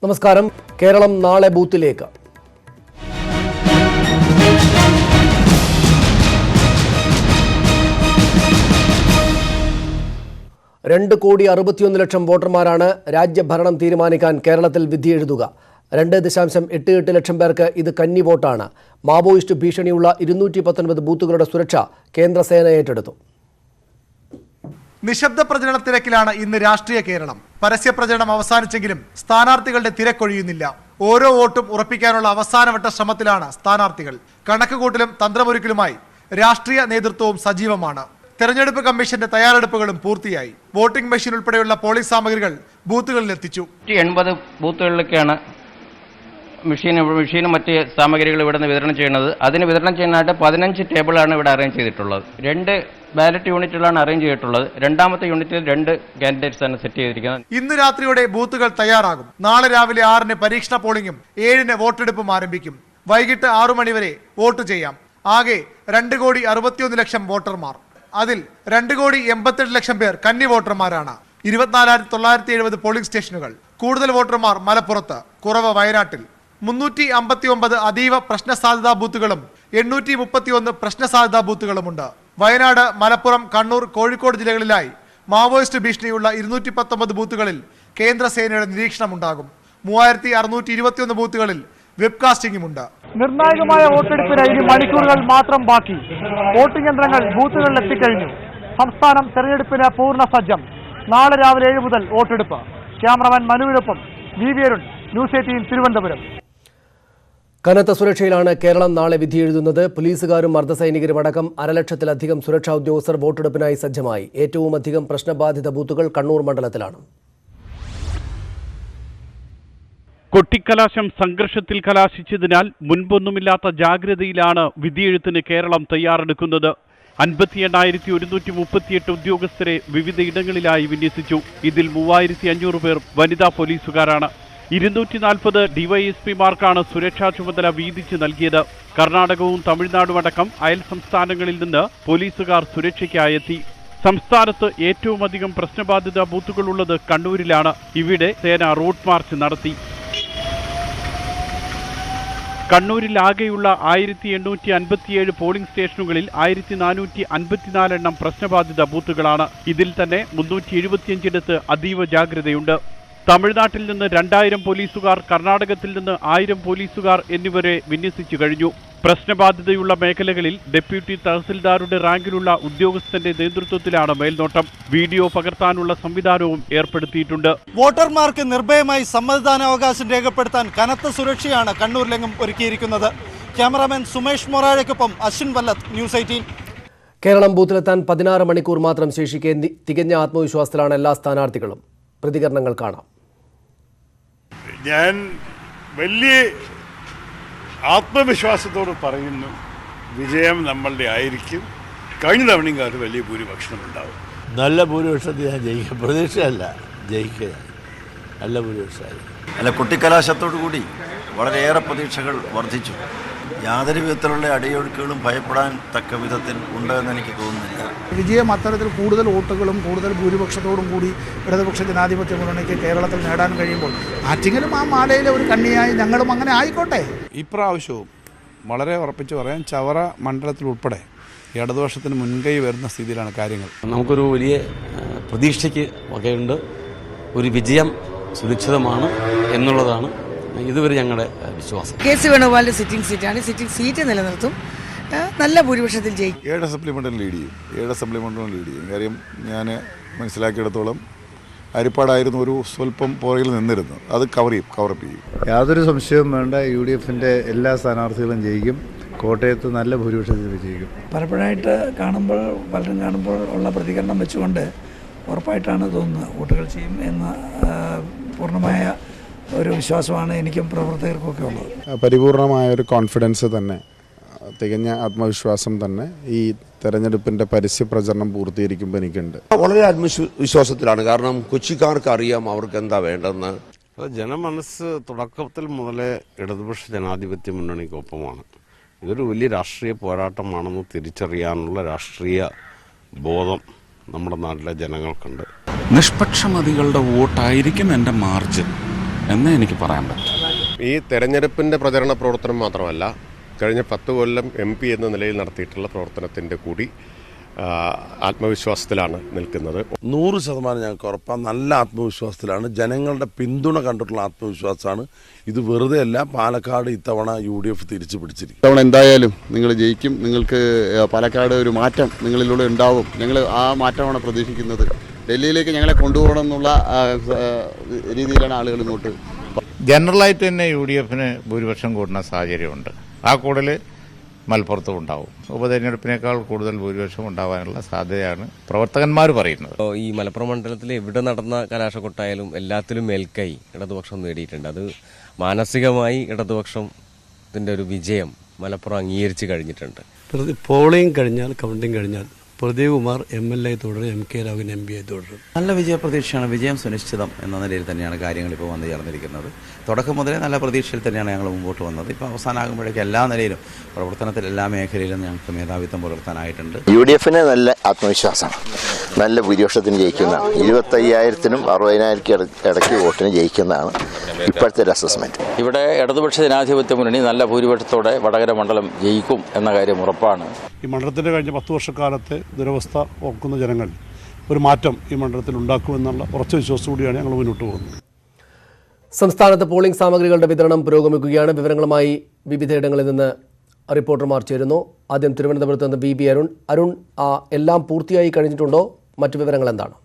നമസ്കാരം. കേരളം നാളെ ബൂത്തിലേക്ക്. രണ്ട് കോടി 61 ലക്ഷം വോട്ടർമാരാണ് രാജ്യഭരണം തീരുമാനിക്കാൻ കേരളത്തിൽ വിധിയെഴുതുക. 2.88 ലക്ഷം പേർക്ക് ഇത് കന്നി വോട്ടാണ്. മാവോയിസ്റ്റ് ഭീഷണിയുള്ള 219 ബൂത്തുകളുടെ സുരക്ഷ കേന്ദ്രസേന ഏറ്റെടുത്തു. നിശബ്ദ പ്രചരണ തിരക്കിലാണ് ഇന്ന് രാഷ്ട്രീയ കേരളം. പരസ്യ പ്രചരണം അവസാനിച്ചെങ്കിലും സ്ഥാനാർത്ഥികളുടെ തിരക്കൊഴിയുന്നില്ല. ഓരോ വോട്ടും ഉറപ്പിക്കാനുള്ള അവസാനവട്ട ശ്രമത്തിലാണ് സ്ഥാനാർത്ഥികൾ. കണക്കുകൂട്ടലും തന്ത്രമൊരുക്കലുമായി രാഷ്ട്രീയ നേതൃത്വവും സജീവമാണ്. തെരഞ്ഞെടുപ്പ് കമ്മീഷന്റെ തയ്യാറെടുപ്പുകളും പൂർത്തിയായി. വോട്ടിംഗ് മെഷീൻ ഉൾപ്പെടെയുള്ള പോളിംഗ് സാമഗ്രികൾ ബൂത്തുകളിൽ എത്തിച്ചു. 80 ബൂത്തുകളിലേക്കാണ് മെഷീനും മറ്റ് സാമഗ്രികൾ ഇവിടെ നിന്ന് വിതരണം ചെയ്യുന്നത്. അതിന് വിതരണം ചെയ്യാനായിട്ട് 15 ടേബിളാണ് ഇവിടെ അറേഞ്ച് ചെയ്തിട്ടുള്ളത്. 2 ബാലറ്റ് യൂണിറ്റുകളാണ് അറേഞ്ച് ചെയ്തിട്ടുള്ളത്. രണ്ടാമത്തെ യൂണിറ്റിൽ 2 കാൻഡിഡേറ്റ്സ് ആണ് സെറ്റ് ചെയ്തിരിക്കുന്നത്. ഇന്ന് രാത്രിയോടെ ബൂത്തുകൾ തയ്യാറാകും. നാളെ രാവിലെ 6-ന് പരീക്ഷണ പോളിംഗും 7-ന് വോട്ടെടുപ്പും ആരംഭിക്കും. വൈകിട്ട് 6 മണി വരെ വോട്ട് ചെയ്യാം. ആകെ 2 കോടി 61 ലക്ഷം വോട്ടർമാർ. അതിൽ 2 കോടി 88 ലക്ഷം പേർ കന്നി വോട്ടർമാരാണ്. 24,970 പോളിംഗ് സ്റ്റേഷനുകൾ. കൂടുതൽ വോട്ടർമാർ മലപ്പുറത്ത്, കുറവ് വയനാട്ടിൽ. 359 അതീവ പ്രശ്നസാധ്യതാ ബൂത്തുകളും 831 പ്രശ്നസാധ്യതാ ബൂത്തുകളുമുണ്ട്. വയനാട്, മലപ്പുറം, കണ്ണൂർ, കോഴിക്കോട് ജില്ലകളിലായി മാവോയിസ്റ്റ് ഭീഷണിയുള്ള 219 ബൂത്തുകളിൽ കേന്ദ്രസേനയുടെ നിരീക്ഷണമുണ്ടാകും. 3621 ബൂത്തുകളിൽ വെബ്കാസ്റ്റിംഗുമുണ്ട്. നിർണായകമായ വോട്ടെടുപ്പിന് ഇനി മണിക്കൂറുകൾ മാത്രം ബാക്കി. വോട്ടിംഗ് യന്ത്രങ്ങൾ ബൂത്തുകളിൽ എത്തിക്കഴിഞ്ഞു. സംസ്ഥാനം തെരഞ്ഞെടുപ്പിന് പൂർണ്ണ സജ്ജം. നാളെ രാവിലെ 7 മുതൽ വോട്ടെടുപ്പ്. ക്യാമറമാൻ മനുവിനൊപ്പം വി. അരുൺ, ന്യൂസ് 18 തിരുവനന്തപുരം. കനത്ത സുരക്ഷയിലാണ് കേരളം നാളെ വിധിയെഴുതുന്നത്. പോലീസുകാരും അർദ്ധസൈനികരും അടക്കം 1.5 ലക്ഷത്തിലധികം സുരക്ഷാ ഉദ്യോഗസ്ഥർ വോട്ടെടുപ്പിനായി സജ്ജമായി. ഏറ്റവും അധികം പ്രശ്നബാധിത ബൂത്തുകൾ കണ്ണൂർ മണ്ഡലത്തിലാണ്. കൊട്ടിക്കലാശം സംഘർഷത്തിൽ കലാശിച്ചതിനാൽ മുൻപൊന്നുമില്ലാത്ത ജാഗ്രതയിലാണ് വിധിയെഴുത്തിന് കേരളം തയ്യാറെടുക്കുന്നത്. 58,138 ഉദ്യോഗസ്ഥരെ വിവിധ ഇടങ്ങളിലായി വിന്യസിച്ചു. ഇതിൽ 3,500 പേർ വനിതാ പോലീസുകാരാണ്. 240 ഡിവൈഎസ്പിമാർക്കാണ് സുരക്ഷാ ചുമതല വീതിച്ച് നൽകിയത്. കർണാടകവും തമിഴ്നാടും അടക്കം അയൽ സംസ്ഥാനങ്ങളിൽ നിന്ന് പോലീസുകാർ സുരക്ഷയ്ക്കായെത്തി. സംസ്ഥാനത്ത് ഏറ്റവും അധികം പ്രശ്നബാധിത ബൂത്തുകളുള്ളത് കണ്ണൂരിലാണ്. ഇവിടെ സേന റൂട്ട് മാർച്ച് നടത്തി. കണ്ണൂരിൽ ആകെയുള്ള 1,857 പോളിംഗ് സ്റ്റേഷനുകളിൽ 1,454 എണ്ണം പ്രശ്നബാധിത ബൂത്തുകളാണ്. ഇതിൽ തന്നെ 375 അതീവ ജാഗ്രതയുണ്ട്. തമിഴ്നാട്ടിൽ നിന്ന് 2000 പോലീസുകാർ, കർണാടകത്തിൽ നിന്ന് 1000 പോലീസുകാർ എന്നിവരെ വിന്യസിച്ചു കഴിഞ്ഞു. പ്രശ്നബാധിതയുള്ള മേഖലകളിൽ ഡെപ്യൂട്ടി തഹസിൽദാരുടെ റാങ്കിലുള്ള ഉദ്യോഗസ്ഥന്റെ നേതൃത്വത്തിലാണ് മേൽനോട്ടം. വീഡിയോ പകർത്താനുള്ള സംവിധാനവും ഏർപ്പെടുത്തിയിട്ടുണ്ട്. വോട്ടർമാർക്ക് നിർഭയമായി സമ്മതിദാനാവകാശം രേഖപ്പെടുത്താൻ കനത്ത സുരക്ഷയാണ് കണ്ണൂരിലെങ്ങും ഒരുക്കിയിരിക്കുന്നത്. ക്യാമറാമാൻ സുമേഷ് മൊറാഴയ്ക്കൊപ്പം അശ്വിൻ വല്ലത്ത്, ന്യൂസ് 18. കേരളം ബൂത്തിലെത്താൻ 16 മണിക്കൂർ മാത്രം ശേഷിക്കെ തികഞ്ഞ ആത്മവിശ്വാസത്തിലാണ് എല്ലാ സ്ഥാനാർത്ഥികളും. പ്രതികരണങ്ങൾ കാണാം. ഞാൻ വലിയ ആത്മവിശ്വാസത്തോട് പറയുന്നു, വിജയം നമ്മളുടെ ആയിരിക്കും. കഴിഞ്ഞ തവണയും കാലത്ത് വലിയ ഭൂരിപക്ഷം ഉണ്ടാവും. നല്ല ഭൂരിപക്ഷത്തിൽ ഞാൻ ജയിക്കുക, പ്രതീക്ഷയല്ല ജയിക്കുക, നല്ല ഭൂരിപക്ഷമായി. അല്ല, കുട്ടിക്കലാശത്തോടു കൂടി വളരെയേറെ പ്രതീക്ഷകൾ വർദ്ധിച്ചു. യാതൊരു വിധത്തിലുള്ള അടിയൊഴുക്കുകളും ഭയപ്പെടാൻ തക്ക വിധത്തിൽ ഉണ്ടെന്ന് എനിക്ക് തോന്നുന്നില്ല. വിജയം അത്തരത്തിൽ കൂടുതൽ വോട്ടുകളും കൂടുതൽ ഭൂരിപക്ഷത്തോടും കൂടി ഇടതുപക്ഷ ജനാധിപത്യ മുന്നണിക്ക് കേരളത്തിൽ നേടാൻ കഴിയുമ്പോൾ ആറ്റിങ്ങലും ആ മാലയിലെ ഒരു കണ്ണിയായി ഞങ്ങളും അങ്ങനെ ആയിക്കോട്ടെ. ഇപ്രാവശ്യവും വളരെ ഉറപ്പിച്ച് പറയാൻ ചവറ മണ്ഡലത്തിൽ ഉൾപ്പെടെ ഇടതുപക്ഷത്തിന് മുൻകൈ വരുന്ന സ്ഥിതിയിലാണ് കാര്യങ്ങൾ. നമുക്കൊരു വലിയ പ്രതീക്ഷയ്ക്ക് വകയുണ്ട്. ഒരു വിജയം സുനിശ്ചിതമാണ് എന്നുള്ളതാണ് ഇതുവരെ ഞങ്ങളുടെ വിശ്വാസം. കെ.സി. വേണുഗോപാലിന്റെ സിറ്റിംഗ് സീറ്റാണ്. സിറ്റിംഗ് സീറ്റ് നിലനിർത്തും. നല്ല ഭൂരിപക്ഷത്തിൽ ജയിക്കും. 7 അസംബ്ലി മണ്ഡലം ലീഡ് ചെയ്യും. കാര്യം ഞാൻ മനസ്സിലാക്കിയിടത്തോളം അരിപ്പാടായിരുന്നു ഒരു സ്വല്പം പുറകിൽ നിന്നിരുന്നു. അത് കവറപ്പ് ചെയ്യും. യാതൊരു സംശയവും വേണ്ട, UDFന്റെ എല്ലാ സ്ഥാനാർത്ഥികളും ജയിക്കും. കോട്ടയത്ത് നല്ല ഭൂരിപക്ഷത്തിൽ വിജയിക്കും. പലപ്പോഴായിട്ട് പലരും കാണുമ്പോൾ ഉള്ള പ്രതികരണം വെച്ചുകൊണ്ട് ഉറപ്പായിട്ടാണ് തോന്നുന്നത് വോട്ടുകൾ ചെയ്യും എന്ന പൂർണ്ണമായ ഒരു വിശ്വാസമാണ് എനിക്കും പ്രവർത്തകർക്കൊക്കെ ഉള്ളത്. പരിപൂർണമായ ഒരു കോൺഫിഡൻസ് തന്നെ, തികഞ്ഞ ആത്മവിശ്വാസം തന്നെ ഈ തെരഞ്ഞെടുപ്പിൻ്റെ പരസ്യ പ്രചരണം പൂർത്തീകരിക്കുമ്പോൾ എനിക്കുണ്ട്. വളരെ ആത്മവിശ്വാസത്തിലാണ്. കാരണം കൊച്ചിക്കാർക്ക് അറിയാം അവർക്ക് എന്താ വേണ്ടെന്ന്. ജനമനസ്സ് തുടക്കത്തിൽ മുതലേ ഇടതുപക്ഷ ജനാധിപത്യ മുന്നണിക്കൊപ്പമാണ്. ഇതൊരു വലിയ രാഷ്ട്രീയ പോരാട്ടമാണെന്ന് തിരിച്ചറിയാനുള്ള രാഷ്ട്രീയ ബോധം നമ്മുടെ നാട്ടിലെ ജനങ്ങൾക്കുണ്ട്. നിഷ്പക്ഷമതികളുടെ വോട്ടായിരിക്കും എൻ്റെ മാർജിൻ. എന്നേ എനിക്ക് പറയാൻ പറ്റും. ഈ തെരഞ്ഞെടുപ്പിൻ്റെ പ്രചരണ പ്രവർത്തനം മാത്രമല്ല, കഴിഞ്ഞ 10 കൊല്ലം MP എന്ന നിലയിൽ നടത്തിയിട്ടുള്ള പ്രവർത്തനത്തിൻ്റെ കൂടി ആത്മവിശ്വാസത്തിലാണ് നിൽക്കുന്നത്. 100% ഞങ്ങൾക്ക് ഉറപ്പാണ്. നല്ല ആത്മവിശ്വാസത്തിലാണ്. ജനങ്ങളുടെ പിന്തുണ കണ്ടിട്ടുള്ള ആത്മവിശ്വാസമാണ്. ഇത് വെറുതെ അല്ല. പാലക്കാട് ഇത്തവണ UDF തിരിച്ചു പിടിച്ചിരിക്കും. ഇത്തവണ എന്തായാലും നിങ്ങൾ ജയിക്കും. നിങ്ങൾക്ക് പാലക്കാട് ഒരു മാറ്റം നിങ്ങളിലൂടെ ഉണ്ടാവും. ഞങ്ങൾ ആ മാറ്റമാണ് പ്രതീക്ഷിക്കുന്നത്. ഡൽഹിയിലേക്ക് ഞങ്ങളെ കൊണ്ടുപോകണം എന്നുള്ള രീതിയിലാണ് ആളുകൾ ഇങ്ങോട്ട്. ജനറലായിട്ട് തന്നെ UDFന് ഭൂരിപക്ഷം കൂടുന്ന സാഹചര്യമുണ്ട്. ആ കൂടുതൽ മലപ്പുറത്തും ഉണ്ടാവും. ഉപതെരഞ്ഞെടുപ്പിനേക്കാൾ കൂടുതൽ ഭൂരിപക്ഷം ഉണ്ടാവാനുള്ള സാധ്യതയാണ് പ്രവർത്തകന്മാർ പറയുന്നത്. ഈ മലപ്പുറം മണ്ഡലത്തിൽ എവിടെ നടന്ന കലാശക്കൊട്ടായാലും എല്ലാത്തിലും മേൽക്കൈ ഇടതുപക്ഷം നേടിയിട്ടുണ്ട്. അത് മാനസികമായി ഇടതുപക്ഷത്തിൻ്റെ ഒരു വിജയം മലപ്പുറം അംഗീകരിച്ച് കഴിഞ്ഞിട്ടുണ്ട്. പോളിംഗ് കഴിഞ്ഞാൽ, കൗണ്ടിങ് കഴിഞ്ഞാൽ പ്രദീപ് കുമാർ MLA തുടരും, MK രാഘവൻ MP തുടരും. നല്ല വിജയപ്രതീക്ഷയാണ്. വിജയം സുനിശ്ചിതം എന്ന നിലയിൽ തന്നെയാണ് കാര്യങ്ങൾ ഇപ്പോൾ വന്നു ചേർന്നിരിക്കുന്നത്. തുടക്കം മുതലേ നല്ല പ്രതീക്ഷയിൽ തന്നെയാണ് ഞങ്ങൾ മുമ്പോട്ട് വന്നത്. ഇപ്പോൾ അവസാനമാകുമ്പോഴേക്കും എല്ലാ നിലയിലും പ്രവർത്തനത്തിൽ എല്ലാ മേഖലയിലും ഞങ്ങൾക്ക് മേധാവിത്വം പുലർത്താനായിട്ടുണ്ട്. UDFന് നല്ല ആത്മവിശ്വാസമാണ്. നല്ല ഭൂരിപക്ഷത്തിന് ജയിക്കുന്നതാണ്. 25,000-നും 60,000 ഇടയ്ക്ക് വോട്ടിന് ജയിക്കുന്നതാണ് ഇപ്പോഴത്തെ ഒരു അസസ്മെന്റ്. ഇവിടെ ഇടതുപക്ഷ ജനാധിപത്യ മുന്നണി നല്ല ഭൂരിപക്ഷത്തോടെ വടകര മണ്ഡലം ജയിക്കും എന്ന കാര്യം ഉറപ്പാണ്. ഈ മണ്ഡലത്തിൻ്റെ കഴിഞ്ഞ 10 വർഷക്കാലത്തെ ദുരവസ്ഥ ഓർക്കുന്ന ജനങ്ങൾ ഒരു മാറ്റം ഈ മണ്ഡലത്തിൽ ഉണ്ടാക്കുമെന്നുള്ള ഉറച്ച വിശ്വാസത്തോടെയാണ് ഞങ്ങൾ മുന്നോട്ട് പോകുന്നത്. സംസ്ഥാനത്ത് പോളിംഗ് സാമഗ്രികളുടെ വിതരണം പുരോഗമിക്കുകയാണ്. വിവരങ്ങളുമായി വിവിധയിടങ്ങളിൽ നിന്ന് റിപ്പോർട്ടർമാർ ചേരുന്നു. ആദ്യം തിരുവനന്തപുരത്ത് നിന്ന് BB അരുൺ, എല്ലാം പൂർത്തിയായി കഴിഞ്ഞിട്ടുണ്ടോ? മറ്റു വിവരങ്ങൾ എന്താണ്?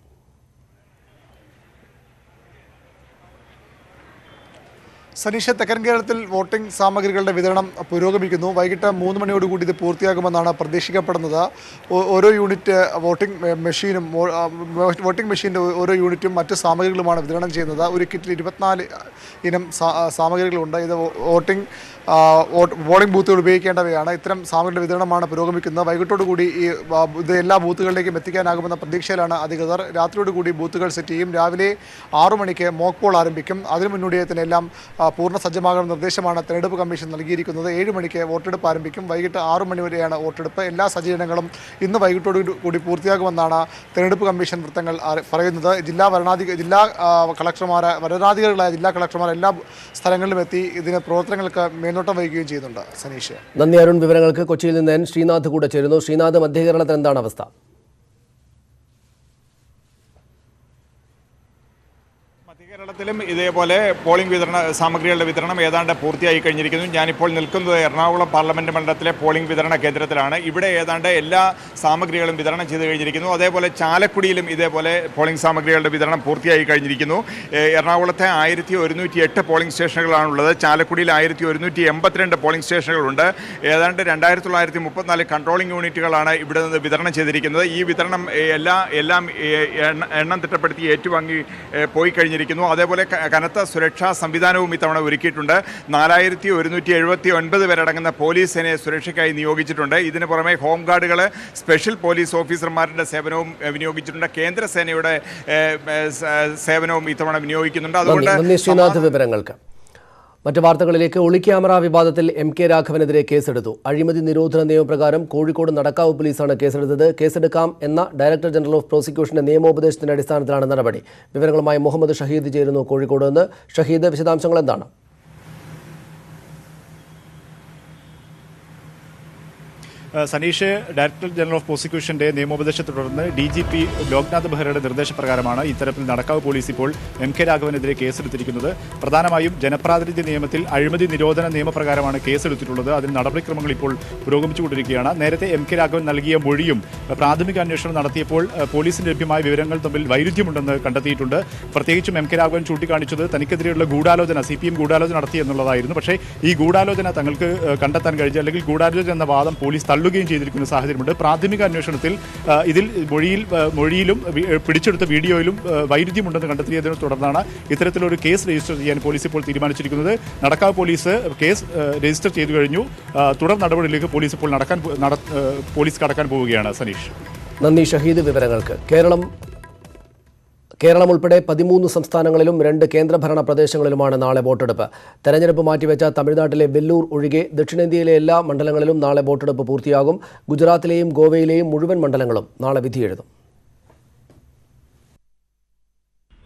സനീഷ, തെക്കൻ കേരളത്തിൽ വോട്ടിംഗ് സാമഗ്രികളുടെ വിതരണം പുരോഗമിക്കുന്നു. വൈകിട്ട് 3 മണിയോടുകൂടി ഇത് പൂർത്തിയാകുമെന്നാണ് പ്രതീക്ഷിക്കപ്പെടുന്നത്. ഓരോ യൂണിറ്റ് വോട്ടിംഗ് മെഷീൻ്റെ ഓരോ യൂണിറ്റും മറ്റ് സാമഗ്രികളുമാണ് വിതരണം ചെയ്യുന്നത്. ഒരു കിറ്റിൽ 24 ഇനം സാമഗ്രികളുണ്ട്. ഇത് പോളിംഗ് ബൂത്തുകൾ ഉപയോഗിക്കേണ്ടവയാണ്. ഇത്തരം സാമഗ്രികളുടെ വിതരണമാണ് പുരോഗമിക്കുന്നത്. വൈകിട്ടോടുകൂടി ഇത് എല്ലാ ബൂത്തുകളിലേക്കും എത്തിക്കാനാകുമെന്ന പ്രതീക്ഷയിലാണ് അധികൃതർ. രാത്രിയോടുകൂടി ബൂത്തുകൾ സെറ്റ് ചെയ്യും. രാവിലെ 6 മണിക്ക് മോക്ക് പോൾ ആരംഭിക്കും. അതിനു മുന്നോടിയായി തന്നെ എല്ലാം പൂർണ്ണ സജ്ജമാകുന്ന നിർദ്ദേശമാണ് തെരഞ്ഞെടുപ്പ് കമ്മീഷൻ നൽകിയിരിക്കുന്നത്. 7 മണിക്ക് വോട്ടെടുപ്പ് ആരംഭിക്കും. വൈകിട്ട് 6 മണി വരെയാണ് വോട്ടെടുപ്പ്. എല്ലാ സജ്ജീകരണങ്ങളും ഇന്ന് വൈകിട്ടോടുകൂടി പൂർത്തിയാകുമെന്നാണ് തെരഞ്ഞെടുപ്പ് കമ്മീഷൻ വൃത്തങ്ങൾ പറയുന്നത്. ജില്ലാ വരണാധികാരികളായ ജില്ലാ കളക്ടർമാർ എല്ലാ സ്ഥലങ്ങളിലും എത്തി ഇതിന് പ്രവർത്തനങ്ങൾക്ക് മേൽനോട്ടം വഹിക്കുകയും ചെയ്യുന്നുണ്ട്. സനീഷ്, നന്ദി അരുൺ. വിവരങ്ങൾക്ക് കൊച്ചിയിൽ നിന്ന് ശ്രീനാഥ് കൂടെ ചേരുന്നു. ശ്രീനാഥ്, മധ്യകേരളത്തിൽ എന്താണ് അവസ്ഥ? കേരളത്തിലും ഇതേപോലെ പോളിംഗ് സാമഗ്രികളുടെ വിതരണം ഏതാണ്ട് പൂർത്തിയായി കഴിഞ്ഞിരിക്കുന്നു. ഞാനിപ്പോൾ നിൽക്കുന്നത് എറണാകുളം പാർലമെന്റ് മണ്ഡലത്തിലെ പോളിംഗ് വിതരണ കേന്ദ്രത്തിലാണ്. ഇവിടെ ഏതാണ്ട് എല്ലാ സാമഗ്രികളും വിതരണം ചെയ്ത് കഴിഞ്ഞിരിക്കുന്നു. അതേപോലെ ചാലക്കുടിയിലും ഇതേപോലെ പോളിംഗ് സാമഗ്രികളുടെ വിതരണം പൂർത്തിയായി കഴിഞ്ഞിരിക്കുന്നു. എറണാകുളത്തെ 1108 പോളിംഗ് സ്റ്റേഷനുകളാണുള്ളത്. ചാലക്കുടിയിൽ 1182 പോളിംഗ് സ്റ്റേഷനുകളുണ്ട്. ഏതാണ്ട് 2934 കൺട്രോളിംഗ് യൂണിറ്റുകളാണ് ഇവിടെ നിന്ന് വിതരണം ചെയ്തിരിക്കുന്നത്. ഈ വിതരണം എല്ലാം എണ്ണം തിട്ടപ്പെടുത്തി ഏറ്റുവാങ്ങി പോയി കഴിഞ്ഞിരിക്കുന്നു. അതേപോലെ കനത്ത സുരക്ഷാ സംവിധാനവും ഇത്തവണ ഒരുക്കിയിട്ടുണ്ട്. 4179 പേരടങ്ങുന്ന പോലീസ് സേനയെ സുരക്ഷയ്ക്കായി നിയോഗിച്ചിട്ടുണ്ട്. ഇതിന് പുറമെ ഹോം ഗാർഡുകൾ, സ്പെഷ്യൽ പോലീസ് ഓഫീസർമാരുടെ സേവനവും വിനിയോഗിച്ചിട്ടുണ്ട്. കേന്ദ്ര സേനയുടെ സേവനവും ഇത്തവണ വിനിയോഗിക്കുന്നുണ്ട്. അതുകൊണ്ട് ശ്രീനാഥ് വിവരങ്ങൾക്ക്. മറ്റു വാർത്തകളിലേക്ക്. ഒളിക്യാമറ വിവാദത്തിൽ MK രാഘവനെതിരെ കേസെടുത്തു. അഴിമതി നിരോധന നിയമപ്രകാരം കോഴിക്കോട് നടക്കാവ് പോലീസാണ് കേസെടുത്തത്. കേസെടുക്കാം എന്ന ഡയറക്ടർ ജനറൽ ഓഫ് പ്രോസിക്യൂഷന്റെ നിയമോപദേശത്തിന്റെ അടിസ്ഥാനത്തിലാണ് നടപടി. വിവരങ്ങളുമായി മുഹമ്മദ് ഷഹീദ് ചേരുന്നു കോഴിക്കോട് നിന്ന്. ഷഹീദ്, വിശദാംശങ്ങൾ എന്താണ്? സനീഷ്, ഡയറക്ടർ ജനറൽ ഓഫ് പ്രോസിക്യൂഷന്റെ നിയമോപദേശത്തെ തുടർന്ന് DGP ലോക്നാഥ് ബെഹ്റയുടെ നിർദ്ദേശപ്രകാരമാണ് ഇത്തരത്തിൽ നടക്കാവ് പോലീസ് ഇപ്പോൾ MK രാഘവനെതിരെ കേസെടുത്തിരിക്കുന്നത്. പ്രധാനമായും ജനപ്രാതിനിധ്യ നിയമത്തിൽ അഴിമതി നിരോധന നിയമപ്രകാരമാണ് കേസെടുത്തിട്ടുള്ളത്. അതിന് നടപടിക്രമങ്ങൾ ഇപ്പോൾ പുരോഗമിച്ചുകൊണ്ടിരിക്കുകയാണ്. നേരത്തെ MK രാഘവൻ നൽകിയ മൊഴിയും പ്രാഥമിക അന്വേഷണം നടത്തിയപ്പോൾ പോലീസിന് ലഭ്യമായ വിവരങ്ങൾ തമ്മിൽ വൈരുദ്ധ്യമുണ്ടെന്ന് കണ്ടെത്തിയിട്ടുണ്ട്. പ്രത്യേകിച്ചും MK രാഘവൻ ചൂണ്ടിക്കാണിച്ചത് തനിക്കെതിരെയുള്ള ഗൂഢാലോചന, CPM ഗൂഢാലോചന നടത്തി എന്നുള്ളതായിരുന്നു. പക്ഷേ ഈ ഗൂഢാലോചന തങ്ങൾക്ക് കണ്ടെത്താൻ കഴിഞ്ഞ, അല്ലെങ്കിൽ ഗൂഢാലോചന എന്ന വാദം പോലീസ് തള്ളുകയും ചെയ്തിരിക്കുന്ന സാഹചര്യമുണ്ട്. പ്രാഥമിക അന്വേഷണത്തിൽ ഇതിൽ മൊഴിയിലും പിടിച്ചെടുത്ത വീഡിയോയിലും വൈരുദ്ധ്യമുണ്ടെന്ന് കണ്ടെത്തിയതിനെ തുടർന്നാണ് ഇത്തരത്തിലൊരു കേസ് രജിസ്റ്റർ ചെയ്യാൻ പോലീസ് ഇപ്പോൾ തീരുമാനിച്ചിരിക്കുന്നത്. നടക്കാവ് പോലീസ് കേസ് രജിസ്റ്റർ ചെയ്തു കഴിഞ്ഞു. തുടർ നടപടിയിലേക്ക് പോലീസ് ഇപ്പോൾ കടക്കാൻ പോവുകയാണ്. സനീഷ്, നന്ദി ഷഹീദ് വിവരങ്ങൾക്ക്. കേരളം ഉൾപ്പെടെ 13 സംസ്ഥാനങ്ങളിലും 2 കേന്ദ്രഭരണ പ്രദേശങ്ങളിലുമാണ് നാളെ വോട്ടെടുപ്പ്. തെരഞ്ഞെടുപ്പ് മാറ്റിവെച്ച തമിഴ്നാട്ടിലെ വെല്ലൂർ ഒഴികെ ദക്ഷിണേന്ത്യയിലെ എല്ലാ മണ്ഡലങ്ങളിലും നാളെ വോട്ടെടുപ്പ് പൂർത്തിയാകും. ഗുജറാത്തിലെയും ഗോവയിലെയും മുഴുവൻ മണ്ഡലങ്ങളും നാളെ വിധിയെഴുതും.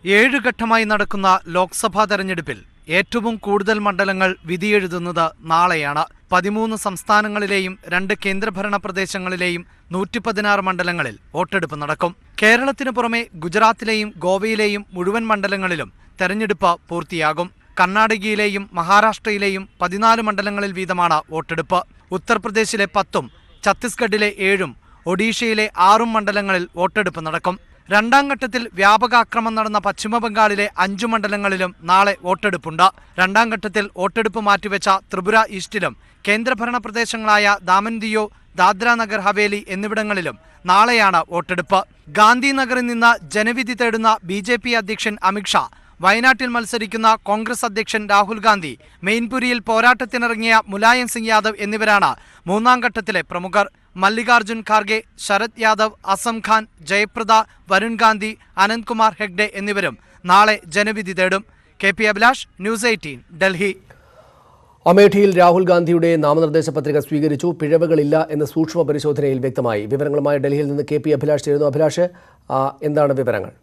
7 ഘട്ടമായി നടക്കുന്ന ലോക്സഭാ തെരഞ്ഞെടുപ്പിൽ ഏറ്റവും കൂടുതൽ മണ്ഡലങ്ങൾ വിധിയെഴുതുന്നത് നാളെയാണ്. 13 സംസ്ഥാനങ്ങളിലെയും 2 കേന്ദ്രഭരണ പ്രദേശങ്ങളിലെയും 116 മണ്ഡലങ്ങളിൽ വോട്ടെടുപ്പ് നടക്കും. കേരളത്തിന് പുറമെ ഗുജറാത്തിലെയും ഗോവയിലെയും മുഴുവൻ മണ്ഡലങ്ങളിലും തെരഞ്ഞെടുപ്പ് പൂർത്തിയാകും. കർണാടകയിലെയും മഹാരാഷ്ട്രയിലെയും 14 മണ്ഡലങ്ങളിൽ വീതമാണ് വോട്ടെടുപ്പ്. ഉത്തർപ്രദേശിലെ 10ഉം ഛത്തീസ്ഗഡിലെ 7ഉം ഒഡീഷയിലെ 6 മണ്ഡലങ്ങളിൽ വോട്ടെടുപ്പ് നടക്കും. 2ാം ഘട്ടത്തിൽ വ്യാപക ആക്രമണം നടന്ന പശ്ചിമബംഗാളിലെ 5 മണ്ഡലങ്ങളിലും നാളെ വോട്ടെടുപ്പുണ്ട്. 2ാം ഘട്ടത്തിൽ വോട്ടെടുപ്പ് മാറ്റിവെച്ച ത്രിപുര ഈസ്റ്റിലും കേന്ദ്രഭരണ പ്രദേശങ്ങളായ ദാമൻ ദിയു, ദാദ്ര നഗർ ഹവേലി എന്നിവിടങ്ങളിലും നാളെയാണ് വോട്ടെടുപ്പ്. ഗാന്ധിനഗറിൽ നിന്ന് ജനവിധി തേടുന്ന BJP അധ്യക്ഷൻ അമിത്ഷാ, വയനാട്ടിൽ മത്സരിക്കുന്ന കോൺഗ്രസ് അധ്യക്ഷൻ രാഹുൽ ഗാന്ധി, മെയിൻപുരിയിൽ പോരാട്ടത്തിനിറങ്ങിയ മുലായം സിംഗ് യാദവ് എന്നിവരാണ് 3ാം ഘട്ടത്തിലെ പ്രമുഖർ. മല്ലികാർജുൻ ഖാർഗെ, ശരത് യാദവ്, അസം ഖാൻ, ജയപ്രദ, വരുൺ ഗാന്ധി, അനന്ത്കുമാർ ഹെഗ്ഡെ എന്നിവരും നാളെ ജനവിധി തേടും. KP Abhilash, News 18, Delhi. അമേഠിയിൽ രാഹുൽ ഗാന്ധിയുടെ നാമനിർദ്ദേശ പത്രിക സ്വീകരിച്ചു. പിഴവുകളില്ല എന്ന് സൂക്ഷ്മ പരിശോധനയിൽ വ്യക്തമായി. വിവരങ്ങളുമായി ഡൽഹിയിൽ നിന്ന് KP അഭിലാഷ് ചേരുന്നു. അഭിലാഷ്, എന്താണ് വിവരങ്ങൾ?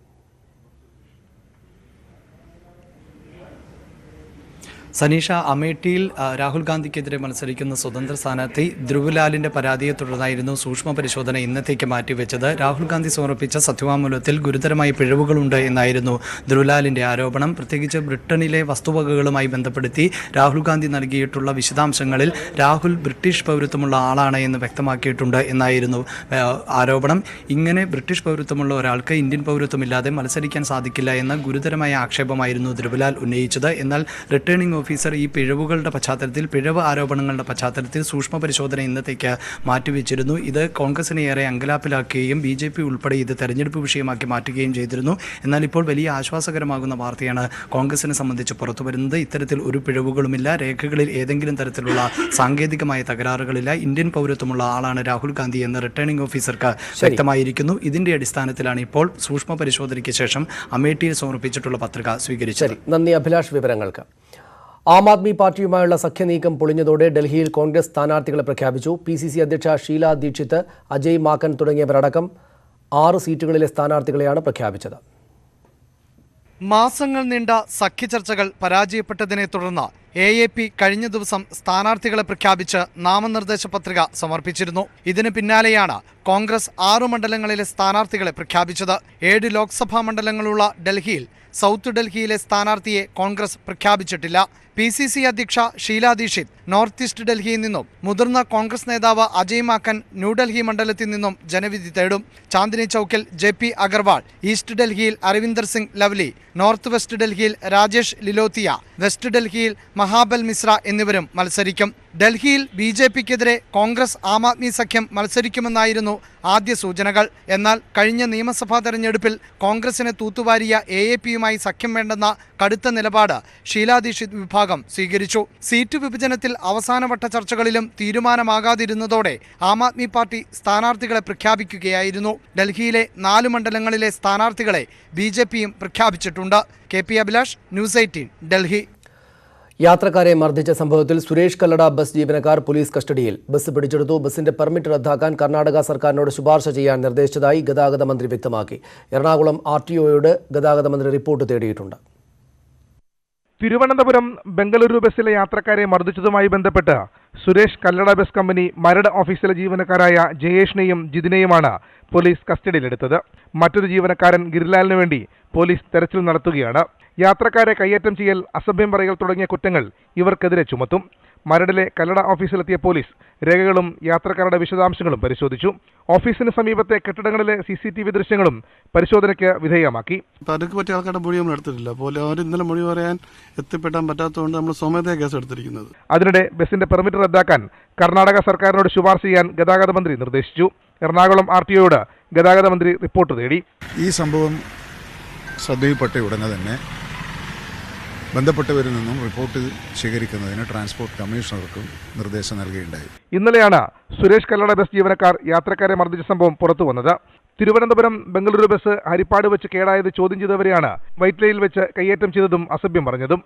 സനീഷ, അമേഠിയിൽ രാഹുൽ ഗാന്ധിക്കെതിരെ മത്സരിക്കുന്ന സ്വതന്ത്ര സ്ഥാനാർത്ഥി ധ്രുവ്ലാലിന്റെ പരാതിയെ തുടർന്നായിരുന്നു സൂക്ഷ്മ പരിശോധന ഇന്നത്തേക്ക് മാറ്റിവെച്ചത്. രാഹുൽ ഗാന്ധി സമർപ്പിച്ച സത്യവാങ്മൂലത്തിൽ ഗുരുതരമായ പിഴവുകളുണ്ട് എന്നായിരുന്നു ധ്രുവ്ലാലിന്റെ ആരോപണം. പ്രത്യേകിച്ച് ബ്രിട്ടനിലെ വസ്തുവകകളുമായി ബന്ധപ്പെടുത്തി രാഹുൽ ഗാന്ധി നൽകിയിട്ടുള്ള വിശദാംശങ്ങളിൽ രാഹുൽ ബ്രിട്ടീഷ് പൗരത്വമുള്ള ആളാണ് എന്ന് വ്യക്തമാക്കിയിട്ടുണ്ട് എന്നായിരുന്നു ആരോപണം. ഇങ്ങനെ ബ്രിട്ടീഷ് പൗരത്വമുള്ള ഒരാൾക്ക് ഇന്ത്യൻ പൗരത്വമില്ലാതെ മത്സരിക്കാൻ സാധിക്കില്ല എന്ന ഗുരുതരമായ ആക്ഷേപമായിരുന്നു ധ്രുവ്ലാൽ ഉന്നയിച്ചത്. എന്നാൽ റിട്ടേണിംഗ് ഓഫീസർ ഈ പിഴവുകളുടെ പശ്ചാത്തലത്തിൽ, പിഴവ് ആരോപണങ്ങളുടെ പശ്ചാത്തലത്തിൽ സൂക്ഷ്മ പരിശോധന ഇന്നത്തേക്ക് മാറ്റിവെച്ചിരുന്നു. ഇത് കോൺഗ്രസിനെ ഏറെ അങ്കലാപ്പിലാക്കുകയും BJP ഉൾപ്പെടെ ഇത് തെരഞ്ഞെടുപ്പ് വിഷയമാക്കി മാറ്റുകയും ചെയ്തിരുന്നു. എന്നാൽ ഇപ്പോൾ വലിയ ആശ്വാസകരമാകുന്ന വാർത്തയാണ് കോൺഗ്രസിനെ സംബന്ധിച്ച് പുറത്തു വരുന്നത്. ഇത്തരത്തിൽ ഒരു പിഴവുകളുമില്ല, രേഖകളിൽ ഏതെങ്കിലും തരത്തിലുള്ള സാങ്കേതികമായ തകരാറുകളില്ല, ഇന്ത്യൻ പൗരത്വമുള്ള ആളാണ് രാഹുൽ ഗാന്ധി എന്ന് റിട്ടേണിംഗ് ഓഫീസർക്ക് വ്യക്തമായിരിക്കുന്നു. ഇതിന്റെ അടിസ്ഥാനത്തിലാണ് ഇപ്പോൾ സൂക്ഷ്മ പരിശോധനയ്ക്ക് ശേഷം അമേഠിയിൽ സമർപ്പിച്ചിട്ടുള്ള പത്രിക സ്വീകരിച്ചത്. നന്ദി അഭിലാഷ് വിവരങ്ങൾക്ക്. ആം ആദ്മി പാർട്ടിയുമായുള്ള സഖ്യനീക്കം പൊളിഞ്ഞതോടെ ഡൽഹിയിൽ കോൺഗ്രസ് സ്ഥാനാർത്ഥികളെ പ്രഖ്യാപിച്ചു. PCC അധ്യക്ഷ ഷീല ദീക്ഷിത്, അജയ് മാക്കൻ തുടങ്ങിയവരടക്കം 6 സീറ്റുകളിലെ സ്ഥാനാർത്ഥികളെയാണ് പ്രഖ്യാപിച്ചത്. മാസങ്ങൾ നീണ്ട സഖ്യചർച്ചകൾ പരാജയപ്പെട്ടതിനെ തുടർന്ന് AAP കഴിഞ്ഞ ദിവസം സ്ഥാനാർത്ഥികളെ പ്രഖ്യാപിച്ച് നാമനിർദ്ദേശ പത്രിക സമർപ്പിച്ചിരുന്നു. ഇതിന് പിന്നാലെയാണ് കോൺഗ്രസ് 6 മണ്ഡലങ്ങളിലെ സ്ഥാനാർത്ഥികളെ പ്രഖ്യാപിച്ചത്. 7 ലോക്സഭാ മണ്ഡലങ്ങളുള്ള ഡൽഹിയിൽ സൗത്ത് ഡൽഹിയിലെ സ്ഥാനാർത്ഥിയെ കോൺഗ്രസ് പ്രഖ്യാപിച്ചിട്ടില്ല. PCC അധ്യക്ഷ ഷീല ദീക്ഷിത് നോർത്ത് ഈസ്റ്റ് ഡൽഹിയിൽ നിന്നും മുതിർന്ന കോൺഗ്രസ് നേതാവ് അജയ് മാക്കൻ ന്യൂഡൽഹി മണ്ഡലത്തിൽ നിന്നും ജനവിധി തേടും. ചാന്ദിനി ചൌക്കിൽ JP അഗർവാൾ, ഈസ്റ്റ് ഡൽഹിയിൽ Arvinder Singh lovely, north west ഡൽഹിയിൽ രാജേഷ് ലിലോത്തിയ, വെസ്റ്റ് ഡൽഹിയിൽ മഹാബൽ മിശ്ര എന്നിവരും മത്സരിക്കും. ഡൽഹിയിൽ BJPക്കെതിരെ കോൺഗ്രസ് ആം ആദ്മി സഖ്യം മത്സരിക്കുമെന്നായിരുന്നു ആദ്യ സൂചനകൾ. എന്നാൽ കഴിഞ്ഞ നിയമസഭാ തെരഞ്ഞെടുപ്പിൽ കോൺഗ്രസിനെ തൂത്തുവാരിയ AAPയുമായി സഖ്യം വേണ്ടെന്ന കടുത്ത നിലപാട് ഷീല ദീക്ഷിത് വിഭാഗം സ്വീകരിച്ചു. സീറ്റ് വിഭജനത്തിൽ അവസാനവട്ട ചർച്ചകളിലും തീരുമാനമാകാതിരുന്നതോടെ ആം ആദ്മി പാർട്ടി സ്ഥാനാർത്ഥികളെ പ്രഖ്യാപിക്കുകയായിരുന്നു. ഡൽഹിയിലെ 4 മണ്ഡലങ്ങളിലെ സ്ഥാനാർത്ഥികളെ BJPയും പ്രഖ്യാപിച്ചിട്ടുണ്ട്. KP Abhilash, News 18, Delhi. യാത്രക്കാരെ മർദ്ദിച്ച സംഭവത്തിൽ സുരേഷ് കല്ലട ബസ് ജീവനക്കാർ പോലീസ് കസ്റ്റഡിയിൽ. ബസ് പിടിച്ചെടുത്തു. ബസിന്റെ പെർമിറ്റ് റദ്ദാക്കാൻ കർണാടക സർക്കാരിനോട് ശുപാർശ ചെയ്യാൻ നിർദ്ദേശിച്ചതായി ഗതാഗത മന്ത്രി വ്യക്തമാക്കി. എറണാകുളം RTOയോട് ഗതാഗത മന്ത്രി റിപ്പോർട്ട് തേടിയിട്ടുണ്ട്. തിരുവനന്തപുരം ബംഗളൂരു ബസ്സിലെ യാത്രക്കാരെ മർദ്ദിച്ചതുമായി ബന്ധപ്പെട്ട് സുരേഷ് കല്ലട ബസ് കമ്പനി മരട് ഓഫീസിലെ ജീവനക്കാരായ ജയേഷിനെയും ജിതിനെയുമാണ് പോലീസ് കസ്റ്റഡിയിലെടുത്തത്. മറ്റൊരു ജീവനക്കാരൻ ഗിരിലാലിനു വേണ്ടി പോലീസ് തെരച്ചിൽ നടത്തുകയാണ്. യാത്രക്കാരെ കയ്യേറ്റം ചെയ്യൽ, അസഭ്യം പറയൽ തുടങ്ങിയ കുറ്റങ്ങൾ ഇവർക്കെതിരെ ചുമത്തും. മരടിലെ കല്ലട ഓഫീസിലെത്തിയ പോലീസ് രേഖകളും യാത്രക്കാരുടെ വിശദാംശങ്ങളും പരിശോധിച്ചു. ഓഫീസിന് സമീപത്തെ കെട്ടിടങ്ങളിലെ CCTV ദൃശ്യങ്ങളും പരിശോധനയ്ക്ക് വിധേയമാക്കി. പരുക്ക് പറ്റിയ ആൾക്കാരുടെ മൊഴി നമ്മൾ എടുത്തിട്ടില്ല. പോലെ അവർ ഇന്നലെ മൊഴി പറയാൻ എത്തിപ്പെട്ടാൻ പറ്റാത്തതുകൊണ്ട് നമ്മൾ സ്വമേധയാ കേസ് എടുത്തിരിക്കുന്നത്. അതിനിടെ ബസിന്റെ പെർമിറ്റ് റദ്ദാക്കാൻ കർണാടക സർക്കാരിനോട് ശുപാർശ ചെയ്യാൻ ഗതാഗത മന്ത്രി നിർദ്ദേശിച്ചു. എറണാകുളം RTOയോട് ഗതാഗത മന്ത്രി റിപ്പോർട്ട് തേടി. ഈ സംഭവം ശ്രദ്ധയിൽപ്പെട്ട ഉടനെ തന്നെ ബന്ധപ്പെട്ടവരിൽ നിന്നും റിപ്പോർട്ട് ശേഖരിക്കുന്നതിന് ട്രാൻസ്പോർട്ട് കമ്മീഷണർക്കും നിർദ്ദേശം നൽകുകയുണ്ടായി. ഇന്നലെയാണ് സുരേഷ് കല്ലട ബസ് ജീവനക്കാർ യാത്രക്കാരെ മർദ്ദിച്ച സംഭവം പുറത്തു വന്നത്. തിരുവനന്തപുരം ബംഗളൂരു ബസ് ഹരിപ്പാട് വെച്ച് കേടായത് ചോദ്യം ചെയ്തവരെയാണ് വൈറ്റ്ലയിൽ വെച്ച് കയ്യേറ്റം ചെയ്തതും അസഭ്യം പറഞ്ഞതും.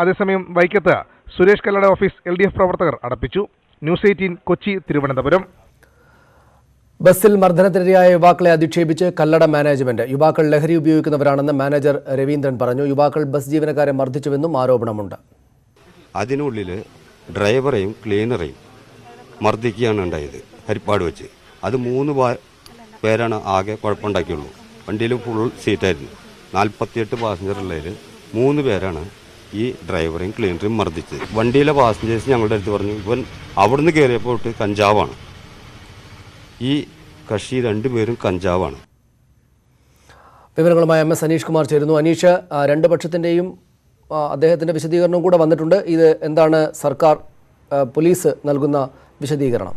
അതേസമയം വൈക്കത്ത് സുരേഷ് കല്ലട ഓഫീസ് LDF പ്രവർത്തകർ അടപ്പിച്ചു. ന്യൂസ് 18, കൊച്ചി, തിരുവനന്തപുരം. ബസ്സിൽ മർദ്ദനത്തിനിരയായ യുവാക്കളെ അധിക്ഷേപിച്ച് കല്ലട മാനേജ്മെന്റ്. യുവാക്കൾ ലഹരി ഉപയോഗിക്കുന്നവരാണെന്ന് മാനേജർ രവീന്ദ്രൻ പറഞ്ഞു. യുവാക്കൾ ബസ് ജീവനക്കാരെ മർദ്ദിച്ചുവെന്നും ആരോപണമുണ്ട്. അതിനുള്ളിൽ ഡ്രൈവറെയും ക്ലീനറെയും മർദ്ദിക്കുകയാണ് ഉണ്ടായത് ഹരിപ്പാട് വെച്ച്. അത് 3 പേരാണ് ആകെ കുഴപ്പമുണ്ടാക്കിയുള്ളൂ. വണ്ടിയിൽ ഫുൾ സീറ്റായിരുന്നു. 48 പാസഞ്ചറുള്ളതിൽ 3 പേരാണ് ഈ ഡ്രൈവറെയും ക്ലീനറെയും മർദ്ദിച്ചത്. വണ്ടിയിലെ പാസഞ്ചേഴ്സ് ഞങ്ങളുടെ അടുത്ത് പറഞ്ഞു, ഇവൻ അവിടുന്ന് കയറിയപ്പോൾ കഞ്ചാവാണ്. ഈ കക്ഷി 2 പേരും കഞ്ചാവാണ്. വിവരങ്ങളുമായി MS അനീഷ് കുമാർ ചേരുന്നു. അനീഷ്, 2 പക്ഷത്തിൻ്റെയും അദ്ദേഹത്തിൻ്റെ വിശദീകരണവും കൂടെ വന്നിട്ടുണ്ട്. ഇത് എന്താണ് സർക്കാർ പോലീസ് നൽകുന്ന വിശദീകരണം?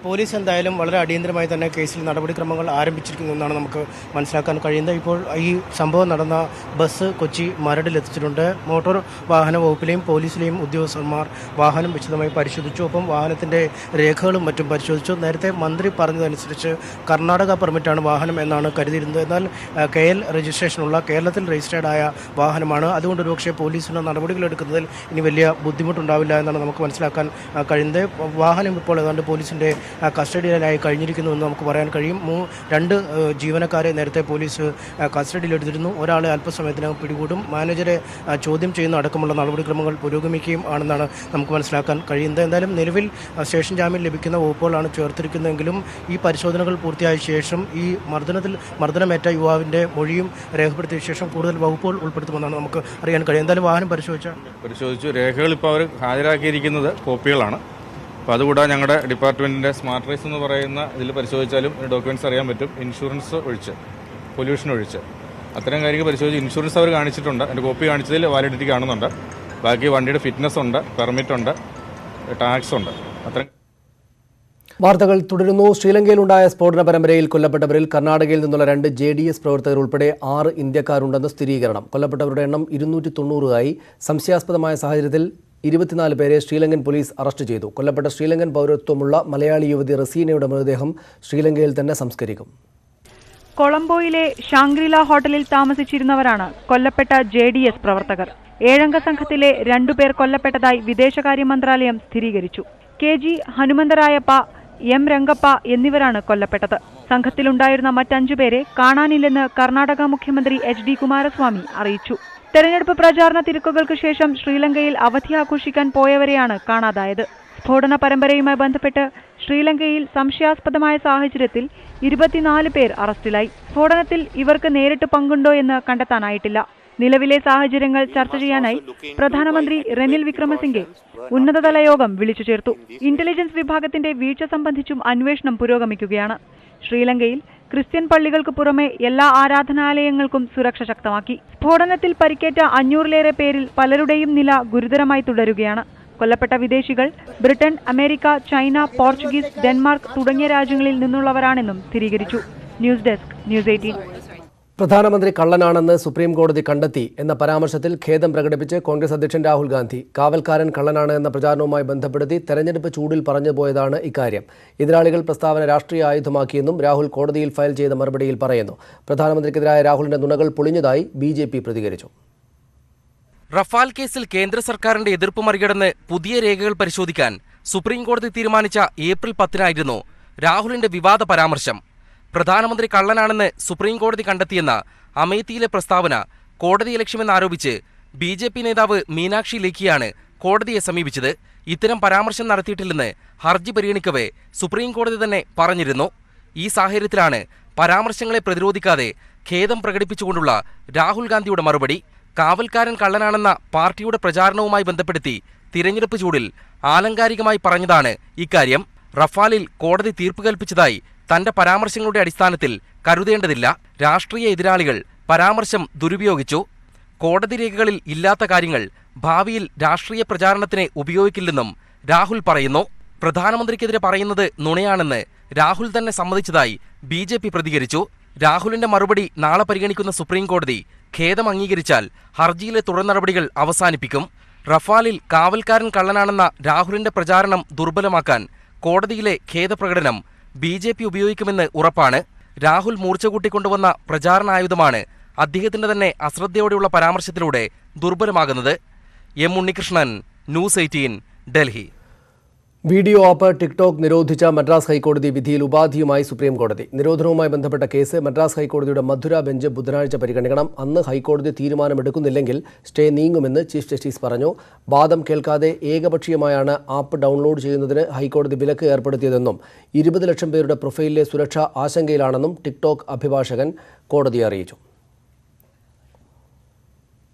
പോലീസ് എന്തായാലും വളരെ അടിയന്തരമായി തന്നെ കേസിൽ നടപടിക്രമങ്ങൾ ആരംഭിച്ചിരിക്കുന്നു എന്നാണ് നമുക്ക് മനസ്സിലാക്കാൻ കഴിയുന്നത്. ഇപ്പോൾ ഈ സംഭവം നടന്ന ബസ് കൊച്ചി മരടിലെത്തിച്ചിട്ടുണ്ട്. മോട്ടോർ വാഹന വകുപ്പിലെയും പോലീസിലെയും ഉദ്യോഗസ്ഥന്മാർ വാഹനം വിശദമായി പരിശോധിച്ചു. ഒപ്പം വാഹനത്തിൻ്റെ രേഖകളും മറ്റും പരിശോധിച്ചു. നേരത്തെ മന്ത്രി പറഞ്ഞതനുസരിച്ച് കർണാടക പെർമിറ്റാണ് വാഹനം എന്നാണ് കരുതിയിരുന്നത്. എന്നാൽ KL രജിസ്ട്രേഷനുള്ള കേരളത്തിൽ രജിസ്റ്റേർഡായ വാഹനമാണ്. അതുകൊണ്ട് ഒരുപക്ഷെ പോലീസിന് നടപടികളെടുക്കുന്നതിൽ ഇനി വലിയ ബുദ്ധിമുട്ടുണ്ടാവില്ല എന്നാണ് നമുക്ക് മനസ്സിലാക്കാൻ കഴിയുന്നത്. വാഹനം ഇപ്പോൾ ഏതാണ്ട് പോലീസിൻ്റെ കസ്റ്റഡിയിലായി കഴിഞ്ഞിരിക്കുന്നുവെന്ന് നമുക്ക് പറയാൻ കഴിയും. 2 ജീവനക്കാരെ നേരത്തെ പോലീസ് കസ്റ്റഡിയിലെടുത്തിരുന്നു. ഒരാളെ അല്പസമയത്തിനകം പിടികൂടും. മാനേജരെ ചോദ്യം ചെയ്യുന്ന അടക്കമുള്ള നടപടിക്രമങ്ങൾ പുരോഗമിക്കുകയും ആണെന്നാണ് നമുക്ക് മനസ്സിലാക്കാൻ കഴിയുന്നത്. എന്തായാലും നിലവിൽ സ്റ്റേഷൻ ജാമ്യം ലഭിക്കുന്ന വകുപ്പുകളാണ് ചേർത്തിരിക്കുന്നതെങ്കിലും ഈ പരിശോധനകൾ പൂർത്തിയായ ശേഷം ഈ മർദ്ദനമേറ്റ യുവാവിൻ്റെ മൊഴിയും രേഖപ്പെടുത്തിയ ശേഷം കൂടുതൽ വകുപ്പുകൾ ഉൾപ്പെടുത്തുമെന്നാണ് നമുക്ക് അറിയാൻ കഴിയും. എന്തായാലും വാഹനം പരിശോധിച്ചു. രേഖകൾ ഇപ്പോൾ അവർ ഹാജരാക്കിയിരിക്കുന്നത് കോപ്പികളാണ്. അപ്പോൾ അതുകൂടാതെ ഞങ്ങളുടെ ഡിപ്പാർട്ട്മെൻറ്റിൻ്റെ സ്മാർട്ട് റൈസ് എന്ന് പറയുന്ന ഇതിൽ പരിശോധിച്ചാലും ഡോക്യുമെൻറ്റ്സ് അറിയാൻ പറ്റും. ഇൻഷുറൻസ് ഒഴിച്ച്, പൊല്യൂഷൻ ഒഴിച്ച് അത്തരം കാര്യങ്ങൾ പരിശോധിച്ച് ഇൻഷുറൻസ് അവർ കാണിച്ചിട്ടുണ്ട്. എൻ്റെ കോപ്പി കാണിച്ചതിൽ വാലിഡിറ്റി കാണുന്നുണ്ട്. ബാക്കി വണ്ടിയുടെ ഫിറ്റ്നസ് ഉണ്ട്, പെർമിറ്റ് ഉണ്ട്, ടാക്സ് ഉണ്ട്. അത്തരം വാർത്തകൾ തുടരുന്നു. ശ്രീലങ്കയിലുണ്ടായ സ്ഫോടന പരമ്പരയിൽ കൊല്ലപ്പെട്ടവരിൽ കർണാടകയിൽ നിന്നുള്ള 2 JDS പ്രവർത്തകർ ഉൾപ്പെടെ 6 ഇന്ത്യക്കാരുണ്ടെന്ന് സ്ഥിരീകരണം. കൊല്ലപ്പെട്ടവരുടെ എണ്ണം 290 സംശയാസ്പദമായ സാഹചര്യത്തിൽ 24 പേരെ ശ്രീലങ്കൻ പോലീസ് അറസ്റ്റ് ചെയ്തു. കൊല്ലപ്പെട്ട ശ്രീലങ്കൻ പൗരത്വമുള്ള മലയാളി യുവതി റസീനയുടെ മൃതദേഹം ശ്രീലങ്കയിൽ തന്നെ സംസ്കരിക്കും. കൊളംബോയിലെ ഷാങ്ഗ്രില ഹോട്ടലിൽ താമസിച്ചിരുന്നവരാണ് കൊല്ലപ്പെട്ട JDS പ്രവർത്തകർ. 7-അംഗ സംഘത്തിലെ 2 പേർ കൊല്ലപ്പെട്ടതായി വിദേശകാര്യ മന്ത്രാലയം സ്ഥിരീകരിച്ചു. KG ഹനുമന്തരായപ്പ, M രംഗപ്പ എന്നിവരാണ് കൊല്ലപ്പെട്ടത്. സംഘത്തിലുണ്ടായിരുന്ന മറ്റ് 5 പേരെ കാണാനില്ലെന്ന് കർണാടക മുഖ്യമന്ത്രി HD കുമാരസ്വാമി അറിയിച്ചു. തെരഞ്ഞെടുപ്പ് പ്രചാരണ തിരക്കുകൾക്ക് ശേഷം ശ്രീലങ്കയിൽ അവധി ആഘോഷിക്കാൻ പോയവരെയാണ് കാണാതായത്. സ്ഫോടന പരമ്പരയുമായി ബന്ധപ്പെട്ട് ശ്രീലങ്കയിൽ സംശയാസ്പദമായ സാഹചര്യത്തിൽ 24 പേർ അറസ്റ്റിലായി. സ്ഫോടനത്തിൽ ഇവർക്ക് നേരിട്ട് പങ്കുണ്ടോ എന്ന് കണ്ടെത്താനായിട്ടില്ല. നിലവിലെ സാഹചര്യങ്ങൾ ചർച്ച ചെയ്യാനായി പ്രധാനമന്ത്രി റനിൽ വിക്രമസിംഗെ ഉന്നതതല യോഗം വിളിച്ചു ചേർത്തു. ഇന്റലിജൻസ് വിഭാഗത്തിന്റെ വീഴ്ച സംബന്ധിച്ചും അന്വേഷണം പുരോഗമിക്കുകയാണ്. ശ്രീലങ്കയിൽ ക്രിസ്ത്യൻ പള്ളികൾക്ക് പുറമെ എല്ലാ ആരാധനാലയങ്ങൾക്കും സുരക്ഷ ശക്തമാക്കി. സ്ഫോടനത്തിൽ പരിക്കേറ്റ 500-ലേറെ പേരിൽ പലരുടെയും നില ഗുരുതരമായി തുടരുകയാണ്. കൊല്ലപ്പെട്ട വിദേശികൾ Britain, America, China, Portuguese, Denmark തുടങ്ങിയ രാജ്യങ്ങളിൽ നിന്നുള്ളവരാണെന്നും സ്ഥിരീകരിച്ചു. News desk, news 18. പ്രധാനമന്ത്രി കള്ളനാണെന്ന് സുപ്രീം കോടതി കണ്ടെത്തി എന്ന പരാമർശത്തിൽ ഖേദം പ്രകടിപ്പിച്ച് കോൺഗ്രസ് അധ്യക്ഷൻ രാഹുൽ ഗാന്ധി. കാവൽക്കാരൻ കള്ളനാണ് എന്ന പ്രചാരണവുമായി ബന്ധപ്പെടുത്തി തെരഞ്ഞെടുപ്പ് ചൂടിൽ പറഞ്ഞുപോയതാണ് ഇക്കാര്യം. എതിരാളികൾ പ്രസ്താവന രാഷ്ട്രീയ ആയുധമാക്കിയെന്നും രാഹുൽ കോടതിയിൽ ഫയൽ ചെയ്ത മറുപടിയിൽ പറയുന്നു. പ്രധാനമന്ത്രിക്കെതിരായ രാഹുലിന്റെ നുണകൾ പൊളിഞ്ഞതായി BJP പ്രതികരിച്ചു. റഫാൽ കേസിൽ കേന്ദ്ര സർക്കാരിന്റെ എതിർപ്പ് മറികടന്ന് പുതിയ രേഖകൾ പരിശോധിക്കാൻ സുപ്രീം കോടതി തീരുമാനിച്ച ഏപ്രിൽ 10-നായിരുന്നു രാഹുലിന്റെ വിവാദ പരാമർശം. പ്രധാനമന്ത്രി കള്ളനാണെന്ന് സുപ്രീം കോടതി കണ്ടെത്തിയെന്ന അമേത്തിയിലെ പ്രസ്താവന കോടതിയെ ലക്ഷ്യമെന്നാരോപിച്ച് BJP നേതാവ് മീനാക്ഷി ലേഖിയാണ് കോടതിയെ സമീപിച്ചത്. ഇത്തരം പരാമർശം നടത്തിയിട്ടില്ലെന്ന് ഹർജി പരിഗണിക്കവേ സുപ്രീം കോടതി തന്നെ പറഞ്ഞിരുന്നു. ഈ സാഹചര്യത്തിലാണ് പരാമർശങ്ങളെ പ്രതിരോധിക്കാതെ ഖേദം പ്രകടിപ്പിച്ചുകൊണ്ടുള്ള രാഹുൽ ഗാന്ധിയുടെ മറുപടി. കാവൽക്കാരൻ കള്ളനാണെന്ന പാർട്ടിയുടെ പ്രചാരണവുമായി ബന്ധപ്പെടുത്തി തിരഞ്ഞെടുപ്പ് ചൂടിൽ ആലങ്കാരികമായി പറഞ്ഞതാണ് ഇക്കാര്യം. റഫാലിൽ കോടതി തീർപ്പ് കൽപ്പിച്ചതായി തന്റെ പരാമർശങ്ങളുടെ അടിസ്ഥാനത്തിൽ കരുതേണ്ടതില്ല. രാഷ്ട്രീയ എതിരാളികൾ പരാമർശം ദുരുപയോഗിച്ചു. കോടതി രേഖകളിൽ ഇല്ലാത്ത കാര്യങ്ങൾ ഭാവിയിൽ രാഷ്ട്രീയ പ്രചാരണത്തിന് ഉപയോഗിക്കില്ലെന്നും രാഹുൽ പറയുന്നു. പ്രധാനമന്ത്രിക്കെതിരെ പറയുന്നത് നുണയാണെന്ന് രാഹുൽ തന്നെ സമ്മതിച്ചതായി BJP പ്രതികരിച്ചു. രാഹുലിന്റെ മറുപടി നാളെ പരിഗണിക്കുന്ന സുപ്രീം കോടതി ഖേദം അംഗീകരിച്ചാൽ ഹർജിയിലെ തുടർ നടപടികൾ അവസാനിപ്പിക്കും. റഫാലിൽ കാവൽക്കാരൻ കള്ളനാണെന്ന രാഹുലിന്റെ പ്രചാരണം ദുർബലമാക്കാൻ കോടതിയിലെ ഖേദപ്രകടനം BJP ഉപയോഗിക്കുമെന്ന് ഉറപ്പാണ്. രാഹുൽ മൂർച്ച കൂട്ടിക്കൊണ്ടുവന്ന പ്രചാരണായുധമാണ് അദ്ദേഹത്തിന്റെ തന്നെ അശ്രദ്ധയോടെയുള്ള പരാമർശത്തിലൂടെ ദുർബലമാകുന്നത്. M Unnikrishnan, news 18, Delhi. Video app TikTok നിരോധിച്ച മദ്രാസ് ഹൈക്കോടതി വിധിയിൽ ഉപാധിയുമായി സുപ്രീം കോടതി. നിരോധനവുമായി ബന്ധപ്പെട്ട കേസ് മദ്രാസ് ഹൈക്കോടതിയുടെ മധുര ബെഞ്ച് ബുധനാഴ്ച പരിഗണിക്കണം. അന്ന് ഹൈക്കോടതി തീരുമാനമെടുക്കുന്നില്ലെങ്കിൽ സ്റ്റേ നീങ്ങുമെന്ന് ചീഫ് ജസ്റ്റിസ് പറഞ്ഞു. വാദം കേൾക്കാതെ ഏകപക്ഷീയമായാണ് ആപ്പ് ഡൗൺലോഡ് ചെയ്യുന്നതിന് ഹൈക്കോടതി വിലക്ക് ഏർപ്പെടുത്തിയതെന്നും 20 ലക്ഷം പേരുടെ പ്രൊഫൈലിലെ സുരക്ഷ ആശങ്കയിലാണെന്നും ടിക്ടോക്ക് അഭിഭാഷകൻ കോടതിയെ അറിയിച്ചു.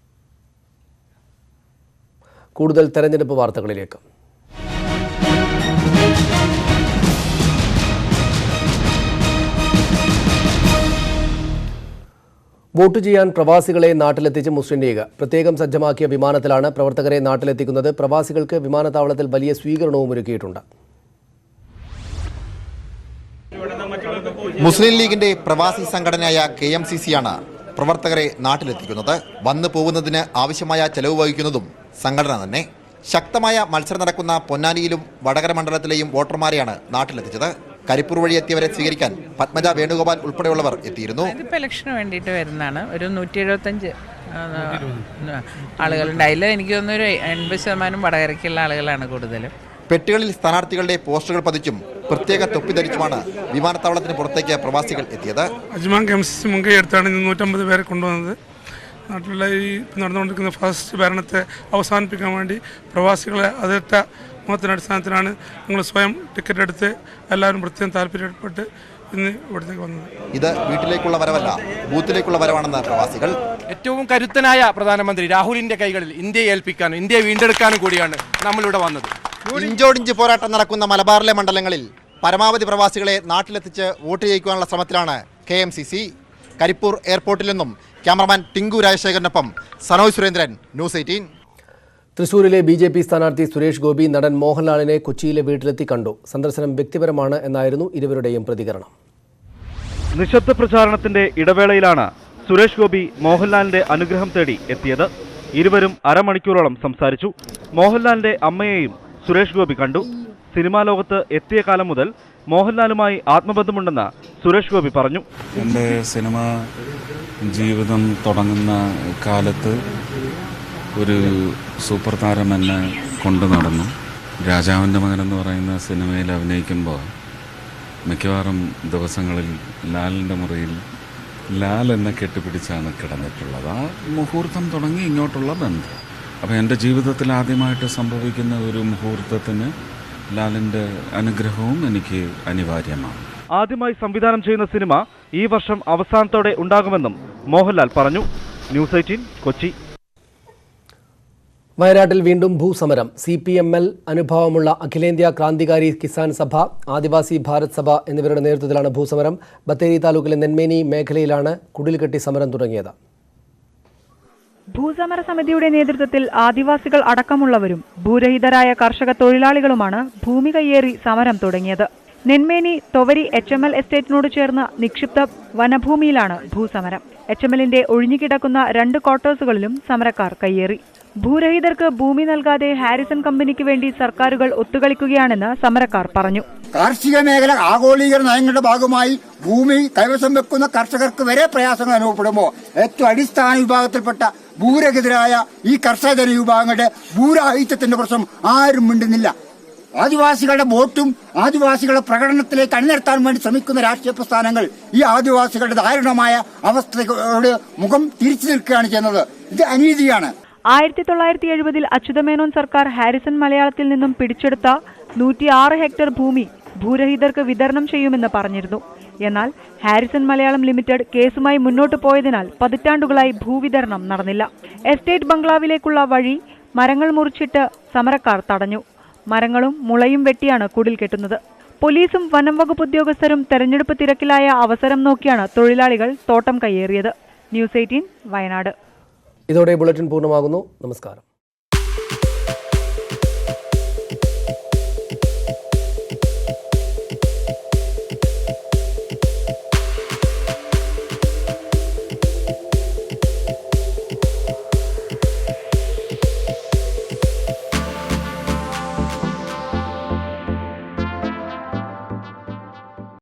കൂടുതൽ തെരഞ്ഞെടുപ്പ് വാർത്തകളിലേക്ക്. വോട്ട് ചെയ്യാൻ പ്രവാസികളെ നാട്ടിലെത്തിച്ച് മുസ്ലിം ലീഗ്. പ്രത്യേകം സജ്ജമാക്കിയ വിമാനത്തിലാണ് പ്രവർത്തകരെ നാട്ടിലെത്തിക്കുന്നത്. പ്രവാസികൾക്ക് വിമാനത്താവളത്തിൽ വലിയ സ്വീകരണവും ഒരുക്കിയിട്ടുണ്ട്. മുസ്ലിം ലീഗിന്റെ പ്രവാസി സംഘടനയായ KMCC-യാണ് പ്രവർത്തകരെ നാട്ടിലെത്തിക്കുന്നത്. വന്നു പോകുന്നതിന് ആവശ്യമായ ചെലവ് വഹിക്കുന്നതും സംഘടന തന്നെ. ശക്തമായ മത്സരം നടക്കുന്ന പൊന്നാനിയിലും വടകര മണ്ഡലത്തിലെയും വോട്ടർമാരെയാണ് നാട്ടിലെത്തിച്ചത്. കരിപ്പൂർ വഴി എത്തിയവരെ സ്വീകരിക്കാൻ പത്മജ വേണുഗോപാൽ ഉൾപ്പെടെയുള്ളവർ എത്തിയിരുന്നു. ഇതിപ്പോൾ ഇലക്ഷന് വേണ്ടിയിട്ട് വരുന്നതാണ്. ഒരു 175 ആളുകളുണ്ട്. അതിൽ എനിക്ക് തോന്നുന്നു ഒരു 80% വടകരയ്ക്കുള്ള ആളുകളാണ് കൂടുതലും. പെട്ടികളിൽ സ്ഥാനാർത്ഥികളുടെ പോസ്റ്ററുകൾ പതിച്ചും പ്രത്യേക തൊപ്പി ധരിച്ചുമാണ് വിമാനത്താവളത്തിന് പുറത്തേക്ക് പ്രവാസികൾ എത്തിയത്. അജ്മാൻ KMCC മുൻകൈ എടുത്താണ് 150 പേരെ കൊണ്ടുവന്നത്. നാട്ടിലുള്ള ഈ നടന്നുകൊണ്ടിരിക്കുന്ന ഫാസിസ്റ്റ് ഭരണത്തെ അവസാനിപ്പിക്കാൻ വേണ്ടി പ്രവാസികളെ അതിർത്ത മതത്തിനടിസ്ഥാനത്തിലാണ് ഞങ്ങൾ സ്വയം ടിക്കറ്റ് എടുത്ത് എല്ലാവരും പ്രത്യേകം താല്പര്യപ്പെട്ട് ഇന്ന് ഇവിടത്തേക്ക് വന്നത്. ഇത് വീട്ടിലേക്കുള്ള വരവല്ല, ബൂത്തിലേക്കുള്ള വരവാണെന്ന് പ്രവാസികൾ. ഏറ്റവും കരുത്തനായ പ്രധാനമന്ത്രി രാഹുലിന്റെ കൈകളിൽ ഇന്ത്യയെ ഏൽപ്പിക്കാനും ഇന്ത്യയെ വീണ്ടെടുക്കാനും കൂടിയാണ് നമ്മളിവിടെ വന്നത്. ഇഞ്ചോടിഞ്ച് പോരാട്ടം നടക്കുന്ന മലബാറിലെ മണ്ഡലങ്ങളിൽ പരമാവധി പ്രവാസികളെ നാട്ടിലെത്തിച്ച് വോട്ട് ചെയ്യിക്കാനുള്ള ശ്രമത്തിലാണ് KMCC. കരിപ്പൂർ എയർപോർട്ടിൽ നിന്നും ക്യാമറമാൻ ടിങ്കു രാജശേഖരനൊപ്പം സനോജ് സുരേന്ദ്രൻ, ന്യൂസ് 18. തൃശൂരിലെ BJP സ്ഥാനാർത്ഥി സുരേഷ് ഗോപി നടൻ മോഹൻലാലിനെ കൊച്ചിയിലെ വീട്ടിലെത്തി കണ്ടു. സന്ദർശനം വ്യക്തിപരമാണ് എന്നായിരുന്നു ഇരുവരുടെയും പ്രതികരണം. നിശബ്ദ പ്രചാരണത്തിന്റെ ഇടവേളയിലാണ് സുരേഷ് ഗോപി മോഹൻലാലിന്റെ അനുഗ്രഹം തേടി എത്തിയത്. ഇരുവരും അരമണിക്കൂറോളം സംസാരിച്ചു. മോഹൻലാലിന്റെ അമ്മയെയും സുരേഷ് ഗോപി കണ്ടു. സിനിമാ ലോകത്ത് എത്തിയ കാലം മുതൽ മോഹൻലാലുമായി ആത്മബന്ധമുണ്ടെന്ന് സുരേഷ് ഗോപി പറഞ്ഞു. എൻ്റെ സിനിമാ ജീവിതം തുടങ്ങുന്ന കാലത്ത് ഒരു സൂപ്പർ താരം എന്നെ കൊണ്ടു നടന്നു. രാജാവിൻ്റെ മകൻ എന്ന് പറയുന്ന സിനിമയിൽ അഭിനയിക്കുമ്പോൾ മിക്കവാറും ദിവസങ്ങളിൽ ലാലിൻ്റെ മുറിയിൽ ലാൽ എന്നെ കെട്ടിപ്പിടിച്ചാണ് കിടന്നിട്ടുള്ളത്. ആ മുഹൂർത്തം തുടങ്ങി ഇങ്ങോട്ടുള്ള ബന്ധം. അപ്പോൾ എൻ്റെ ജീവിതത്തിൽ ആദ്യമായിട്ട് സംഭവിക്കുന്ന ഒരു മുഹൂർത്തത്തിന് ലാലിൻ്റെ അനുഗ്രഹവും എനിക്ക് അനിവാര്യമാണ്. ആദ്യമായി സംവിധാനം ചെയ്യുന്ന സിനിമ ഈ വർഷം അവസാനത്തോടെ ഉണ്ടാകുമെന്നും മോഹൻലാൽ പറഞ്ഞു. ന്യൂസ് 18 കൊച്ചി. വയനാട്ടിൽ വീണ്ടും ഭൂസമരം. CPML അനുഭവമുള്ള അഖിലേന്ത്യാ ക്രാന്തികാരി കിസാൻ സഭ, ആദിവാസി ഭാരത് സഭ എന്നിവരുടെ നേതൃത്വത്തിലാണ് ഭൂസമരം. ബത്തേരി താലൂക്കിലെ നെന്മേനി മേഖലയിലാണ് കുടിൽകെട്ടി സമരം തുടങ്ങിയത്. ഭൂസമര സമിതിയുടെ നേതൃത്വത്തിൽ ആദിവാസികൾ അടക്കമുള്ളവരും ഭൂരഹിതരായ കർഷക തൊഴിലാളികളുമാണ് ഭൂമി കയ്യേറി സമരം തുടങ്ങിയത്. നെന്മേനി തൊവരി HML എസ്റ്റേറ്റിനോട് ചേർന്ന നിക്ഷിപ്ത വനഭൂമിയിലാണ് ഭൂസമരം. HMLന്റെ ഒഴിഞ്ഞുകിടക്കുന്ന 2 ക്വാർട്ടേഴ്സുകളിലും സമരക്കാർ കയ്യേറി. ഭൂരഹിതർക്ക് ഭൂമി നൽകാതെ ഹാരിസൺ കമ്പനിക്ക് വേണ്ടി സർക്കാരുകൾ ഒത്തുകളിക്കുകയാണെന്ന് സമരക്കാർ പറഞ്ഞു. കാർഷിക മേഖല ആഗോളീകരണ നയങ്ങളുടെ ഭാഗമായി ഭൂമി കൈവശം വെക്കുന്ന കർഷകർക്ക് വരെ പ്രയാസങ്ങൾ അനുഭവപ്പെടുമ്പോൾ ഏറ്റവും അടിസ്ഥാന വിഭാഗത്തിൽപ്പെട്ട ഭൂരഹിതരായ ഈ കർഷക വിഭാഗങ്ങളുടെ ഭൂരാഹിത്യത്തിന്റെ പ്രശ്നം ആരും മിണ്ടുന്നില്ല. ആദിവാസികളുടെ വോട്ടും ആദിവാസികളുടെ പ്രകടനത്തിലേക്ക് അണിനിരത്താൻ വേണ്ടി ശ്രമിക്കുന്ന രാഷ്ട്രീയ പ്രസ്ഥാനങ്ങൾ ഈ ആദിവാസികളുടെ ദാരുണമായ അവസ്ഥയോട് മുഖം തിരിച്ചു നിൽക്കുകയാണ് ചെയ്യുന്നത്. ഇത് അനീതിയാണ്. 1970-ൽ അച്യുതമേനോൻ സർക്കാർ ഹാരിസൺ മലയാളത്തിൽ നിന്നും പിടിച്ചെടുത്ത 106 ഹെക്ടർ ഭൂമി ഭൂരഹിതർക്ക് വിതരണം ചെയ്യുമെന്ന് പറഞ്ഞിരുന്നു. എന്നാൽ ഹാരിസൺ മലയാളം ലിമിറ്റഡ് കേസുമായി മുന്നോട്ടു പോയതിനാൽ പതിറ്റാണ്ടുകളായി ഭൂവിതരണം നടന്നില്ല. എസ്റ്റേറ്റ് ബംഗ്ലാവിലേക്കുള്ള വഴി മരങ്ങൾ മുറിച്ചിട്ട് സമരക്കാർ തടഞ്ഞു. മരങ്ങളും മുളയും വെട്ടിയാണ് കുടിൽ കെട്ടുന്നത്. പോലീസും വനം വകുപ്പ് ഉദ്യോഗസ്ഥരും തെരഞ്ഞെടുപ്പ് തിരക്കിലായ അവസരം നോക്കിയാണ് തൊഴിലാളികൾ തോട്ടം കയ്യേറിയത്. ന്യൂസ് 18 വയനാട്. ഇതോടെ ബുള്ളറ്റിൻ പൂർണ്ണമാകുന്നു. നമസ്കാരം.